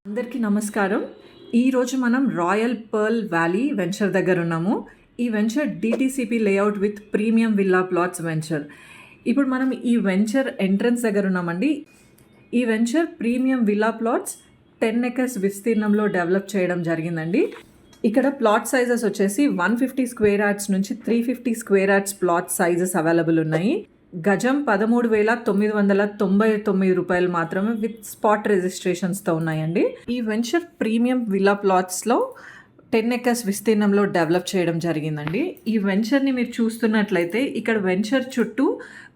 అందరికీ నమస్కారం. ఈరోజు మనం రాయల్ పర్ల్ వ్యాలీ వెంచర్ దగ్గర ఉన్నాము. ఈ venture DTCP layout with premium villa plots venture. ఇప్పుడు మనం ఈ వెంచర్ ఎంట్రన్స్ దగ్గర ఉన్నామండి. ఈ venture premium villa plots 10 acres విస్తీర్ణంలో డెవలప్ చేయడం జరిగిందండి. ఇక్కడ ప్లాట్ సైజెస్ వచ్చేసి 150 స్క్వేర్ యార్డ్స్ నుంచి 350 square yards plot sizes available ఉన్నాయి. గజం 13,999 రూపాయలు మాత్రమే విత్ స్పాట్ రిజిస్ట్రేషన్స్తో ఉన్నాయండి. ఈ వెంచర్ ప్రీమియం విల్లా ప్లాట్స్లో 10 acres విస్తీర్ణంలో డెవలప్ చేయడం జరిగిందండి. ఈ వెంచర్ని మీరు చూస్తున్నట్లయితే ఇక్కడ వెంచర్ చుట్టూ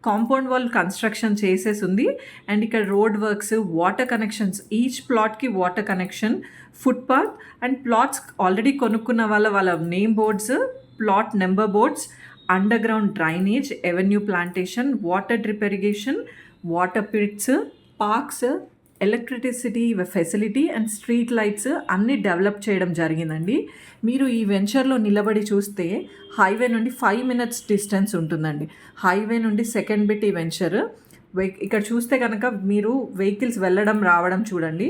కాంపౌండ్ వాల్ కన్స్ట్రక్షన్ చేసేసి ఉంది. అండ్ ఇక్కడ road works, water connections, each ప్లాట్కి water connection, footpath and plots already కొనుక్కున్న వాళ్ళ name boards, plot number boards, underground drainage, avenue plantation, water drip irrigation, water pits, parks, electricity facility and street lights అన్నీ develop చేయడం జరిగిందండి. మీరు ఈ వెంచర్లో నిలబడి చూస్తే హైవే నుండి 5 minutes డిస్టెన్స్ ఉంటుందండి. హైవే నుండి సెకండ్ బిట్ ఈ వెంచర్. ఇక్కడ చూస్తే కనుక మీరు వెహికల్స్ వెళ్ళడం రావడం చూడండి.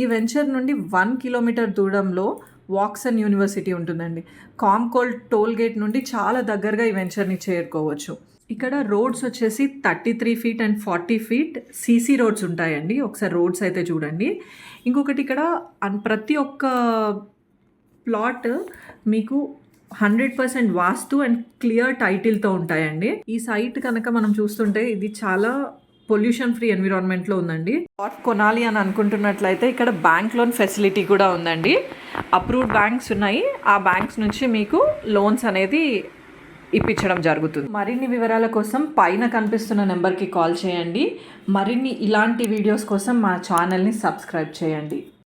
ఈ వెంచర్ నుండి 1 kilometer దూరంలో వాక్సన్ యూనివర్సిటీ ఉంటుందండి. కామ్కోల్ టోల్ గేట్ నుండి చాలా దగ్గరగా ఈ వెంచర్ని చేరుకోవచ్చు. ఇక్కడ రోడ్స్ వచ్చేసి 33 feet and 40 feet CC roads ఉంటాయండి. ఒకసారి రోడ్స్ అయితే చూడండి. ఇంకొకటి ఇక్కడ ప్రతి ఒక్క ప్లాట్ మీకు 100% వాస్తు అండ్ క్లియర్ టైటిల్తో ఉంటాయండి. ఈ సైట్ కనుక మనం చూస్తుంటే ఇది చాలా పొల్యూషన్ ఫ్రీ ఎన్విరాన్మెంట్లో ఉందండి. ప్లాట్ కొనాలి అని అనుకుంటున్నట్లయితే ఇక్కడ బ్యాంక్ లోన్ ఫెసిలిటీ కూడా ఉందండి. అప్రూవ్డ్ బ్యాంక్స్ ఉన్నాయి. ఆ బ్యాంక్స్ నుంచి మీకు లోన్స్ అనేది ఇప్పించడం జరుగుతుంది. మరిన్ని వివరాల కోసం పైన కనిపిస్తున్న నెంబర్కి కాల్ చేయండి. మరిన్ని ఇలాంటి వీడియోస్ కోసం మా ఛానల్ని సబ్స్క్రైబ్ చేయండి.